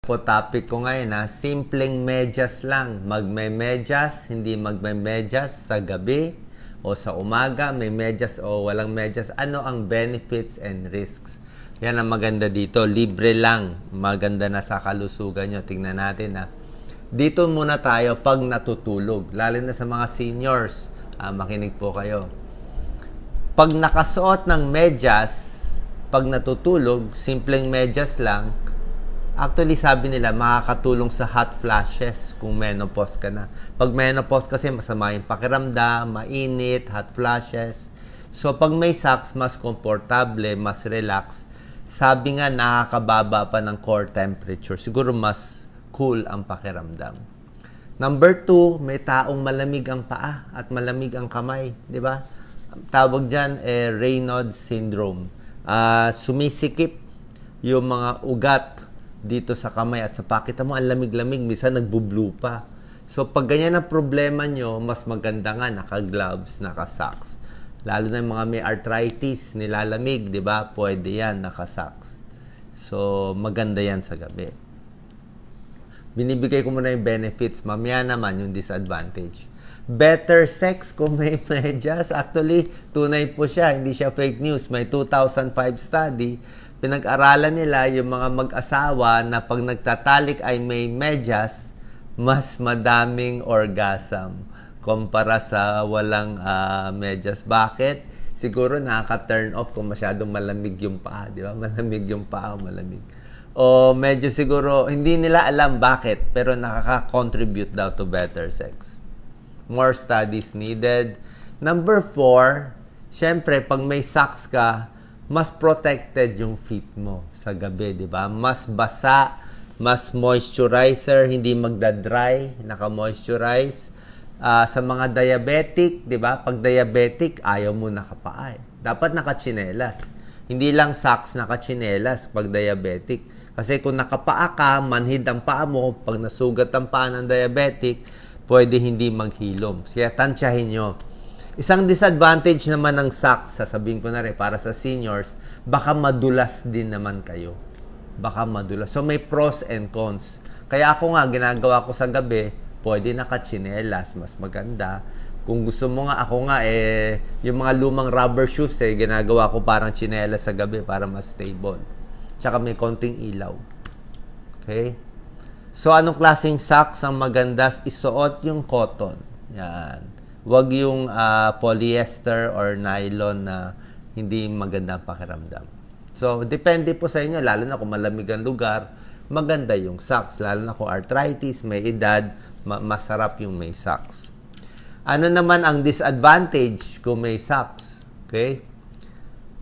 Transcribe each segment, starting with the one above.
Po topic ko ngayon simpleng medyas lang. Magme-medyas, hindi magme-medyas sa gabi o sa umaga, may medyas o walang medyas. Ano ang benefits and risks? Yan ang maganda dito. Libre lang. Maganda na sa kalusugan nyo. Tingnan natin Dito muna tayo pag natutulog. Lalo na sa mga seniors. Makinig po kayo. Pag nakasuot ng medyas, pag natutulog, simpleng medyas lang, actually, sabi nila, makakatulong sa hot flashes kung menopause ka na. Pag menopause kasi, masama yung pakiramdam, mainit, hot flashes. So, pag may socks, mas komportable, mas relax. Sabi nga, nakakababa pa ng core temperature. Siguro mas cool ang pakiramdam. Number 2, may taong malamig ang paa at malamig ang kamay. Di ba? Tawag dyan, Raynaud's syndrome. Sumisikip yung mga ugat dito sa kamay at sa pakita mo, ang lamig-lamig, minsan nagbo-blue pa. So, pag ganyan ang problema nyo, mas maganda nga, naka-gloves, naka-socks. Lalo na yung mga may arthritis, nilalamig, di ba? Pwede yan, naka-socks. So, maganda yan sa gabi. Binibigay ko muna yung benefits, mamaya naman yung disadvantage. Better sex kung may medyas. Actually, tunay po siya, hindi siya fake news. May 2005 study, pinag-aralan nila yung mga mag-asawa na pag nagtatalik ay may medyas, mas madaming orgasm kumpara sa walang medyas. Bakit? Siguro nakaka-turn off kung masyadong malamig yung paa, di ba? Malamig yung paa, malamig. O medyo siguro, hindi nila alam bakit, pero nakaka-contribute daw to better sex. More studies needed. Number 4, syempre, pag may socks ka, mas protected yung feet mo sa gabi, di ba? Mas basa, mas moisturizer, hindi magda-dry, naka-moisturize. Sa mga diabetic, di ba? Pag diabetic, ayaw mo nakapaa. Dapat nakachinelas. Hindi lang socks, nakachinelas pag diabetic. Kasi kung nakapaa ka, manhid ang paa mo, pag nasugat ang paa ng diabetic, pwede hindi maghilom. Kaya tansyahin nyo. Isang disadvantage naman ng socks, sasabihin ko na rin, para sa seniors, baka madulas din naman kayo. Baka madulas. So, may pros and cons. Kaya ako nga, ginagawa ko sa gabi, pwede nakachinelas, mas maganda. Kung gusto mo nga, ako nga, yung mga lumang rubber shoes, ginagawa ko parang chinelas sa gabi para mas stable. Tsaka may konting ilaw. Okay? So, anong klaseng socks ang maganda? Isuot yung cotton. Yan. Huwag yung polyester or nylon na hindi maganda ang pakiramdam. So, depende po sa inyo. Lalo na kung malamig ang lugar, maganda yung socks. Lalo na kung arthritis, may edad, masarap yung may socks. Ano naman ang disadvantage kung may socks? Okay?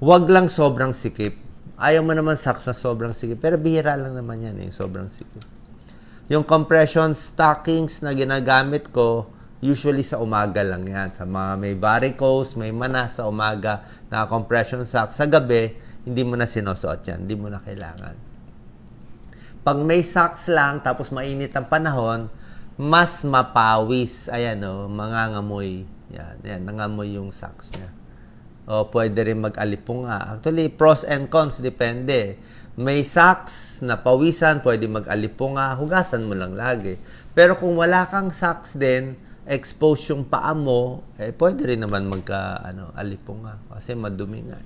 Huwag lang sobrang sikip. Ayaw mo naman socks na sobrang sikip. Pero bihira lang naman yan yung sobrang sikip. Yung compression stockings na ginagamit ko, usually sa umaga lang yan. Sa mga may varicose, may manas sa umaga na compression socks. Sa gabi, hindi mo na sinusuot yan. Hindi mo na kailangan. Pag may socks lang, tapos mainit ang panahon, mas mapawis. Ayan mangangamoy. Yan, nangamoy yung socks niya. O pwede rin mag-alipunga. Actually, pros and cons, depende. May socks na pawisan, pwede mag-alipunga. Hugasan mo lang lagi. Pero kung wala kang socks din, expose yung paa mo, pwede rin naman alipunga. Kasi madumi nga.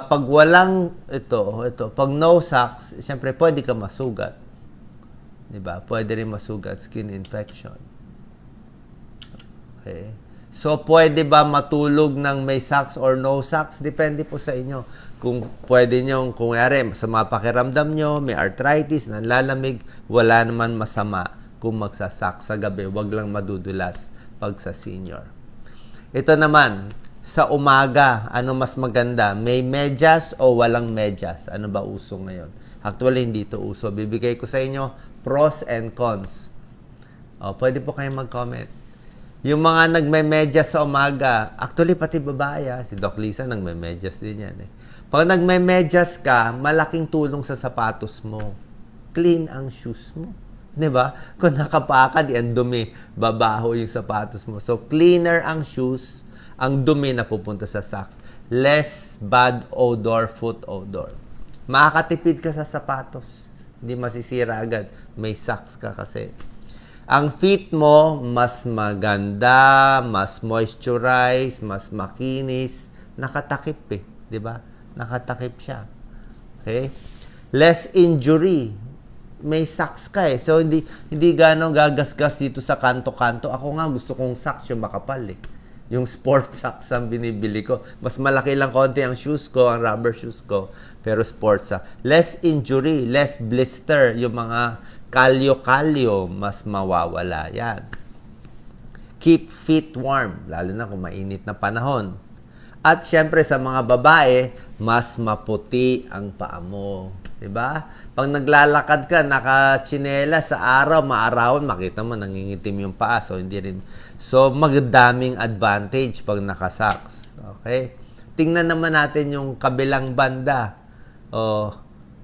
Pag walang, pag no socks, siyempre pwede ka masugat. Diba? Pwede rin masugat, skin infection. Okay. So, pwede ba matulog ng may socks or no socks? Depende po sa inyo. Kung pwede nyo, kung sa mga pakiramdam nyo, may arthritis, nanlalamig, wala naman masama kung magsasak sa gabi. Huwag lang madudulas pag sa senior. Ito naman, sa umaga, ano mas maganda? May medyas o walang medyas? Ano ba uso ngayon? Actually, hindi ito uso. Bibigay ko sa inyo pros and cons. Pwede po kayong mag-comment. Yung mga nagme-medyas sa umaga, actually pati babae, si Doc Lisa nagme-medyas din yan. Pag nagme-medyas ka, malaking tulong sa sapatos mo. Clean ang shoes mo. Diba? Kung nakapaa ka, ang dumi, babaho yung sapatos mo. So, cleaner ang shoes, ang dumi na pupunta sa socks. Less bad odor, foot odor. Makakatipid ka sa sapatos. Hindi masisira agad. May socks ka kasi. Ang feet mo, mas maganda, mas moisturize, mas makinis. Nakatakip eh. Diba? Nakatakip siya. Okay? Less injury. May socks ka eh. So, hindi gano'ng gagasgas dito sa kanto-kanto. Ako nga, gusto kong socks yung makapal eh. Yung sport socks ang binibili ko. Mas malaki lang konti ang shoes ko, ang rubber shoes ko. Pero sport socks. Less injury, less blister. Yung mga kalyo-kalyo, mas mawawala. Yan. Keep feet warm. Lalo na kung mainit na panahon. At syempre sa mga babae, mas maputi ang paa mo. Diba? Pag naglalakad ka, naka-tsinela sa araw, maarawan, makita mo, nangingitim yung paa. So, hindi rin. So, magdaming advantage pag naka-socks. Okay? Tingnan naman natin yung kabilang banda. Oh,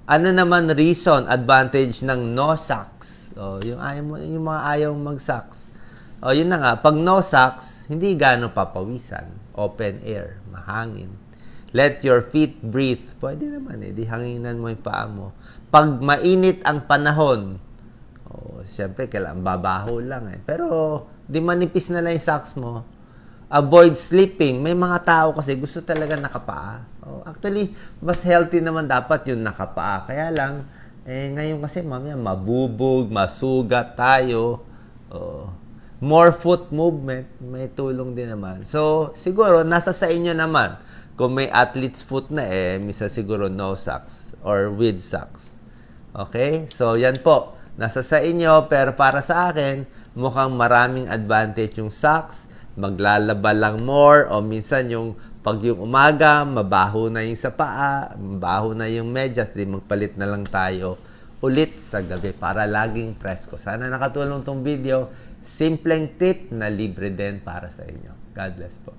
ano naman reason, advantage ng no socks? Oh, yung mga ayaw mag-socks. Oh, yun na nga. Pag no socks, hindi gano'ng papawisan. Open air, mahangin. Let your feet breathe. Pwede naman eh. Di hanginan mo yung paa mo. Pag mainit ang panahon, oh, siyempre, kailangan babaho lang eh. Pero, di manipis na lang yung socks mo. Avoid sleeping. May mga tao kasi gusto talaga nakapaa. Oh, actually, mas healthy naman dapat yung nakapaa. Kaya lang, ngayon kasi mamaya mabubog, masugat tayo. Oh, more foot movement, may tulong din naman. So, siguro, nasa sa inyo naman. Kung may athlete's foot na misa siguro no socks or with socks. Okay? So, yan po. Nasa sa inyo, pero para sa akin, mukhang maraming advantage yung socks. Maglalaba lang more o minsan yung pag yung umaga, mabaho na yung sa paa, mabaho na yung medyas, di magpalit na lang tayo ulit sa gabi para laging presko. Sana nakatulong tong video. Simpleng tip na libre din para sa inyo. God bless po.